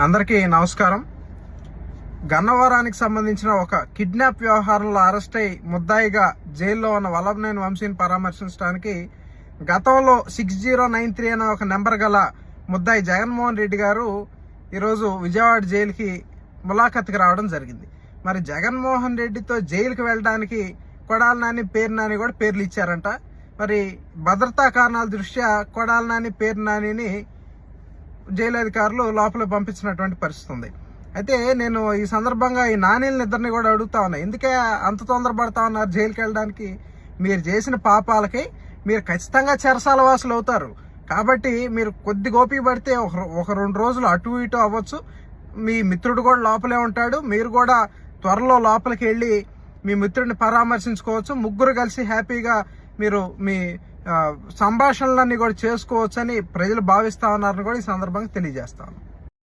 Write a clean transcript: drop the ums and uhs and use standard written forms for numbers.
అందరికీ నమస్కారం. గన్నవరానికి సంబంధించిన ఒక కిడ్నాప్ వ్యవహారంలో అరెస్ట్ అయి ముద్దాయిగా జైల్లో ఉన్న వల్లభనేని వంశీని పరామర్శించడానికి గతంలో 6093 అనే ఒక నెంబర్ గల ముద్దాయి జగన్మోహన్ రెడ్డి గారు ఈరోజు విజయవాడ జైలుకి ములాఖత్కి రావడం జరిగింది. మరి జగన్మోహన్ రెడ్డితో జైలుకి వెళ్ళడానికి కొడాలి నాని, పేరు నాని కూడా పేర్లు ఇచ్చారంట. మరి భద్రతా కారణాల దృష్ట్యా కొడాలి నాని, పేరు నానిని జైలు అధికారులు లోపల పంపించినటువంటి పరిస్థితి ఉంది. అయితే నేను ఈ సందర్భంగా ఈ నానీలని ఇద్దరిని కూడా అడుగుతా ఉన్నా, ఎందుకే అంత తొందరపడతా ఉన్నారు జైలుకి వెళ్ళడానికి? మీరు చేసిన పాపాలకి మీరు ఖచ్చితంగా చెరసాల వాసులు అవుతారు. కాబట్టి మీరు కొద్ది గోపి పడితే ఒక 2 రోజులు అటు ఇటు అవ్వచ్చు. మీ మిత్రుడు కూడా లోపలే ఉంటాడు. మీరు కూడా త్వరలో లోపలికి వెళ్ళి మీ మిత్రుడిని పరామర్శించుకోవచ్చు. ముగ్గురు కలిసి హ్యాపీగా మీరు మీ సంభాషణలన్నీ కూడా చేసుకోవచ్చని ప్రజలు భావిస్తా ఉన్నారని కూడా ఈ సందర్భంగా తెలియజేస్తాను.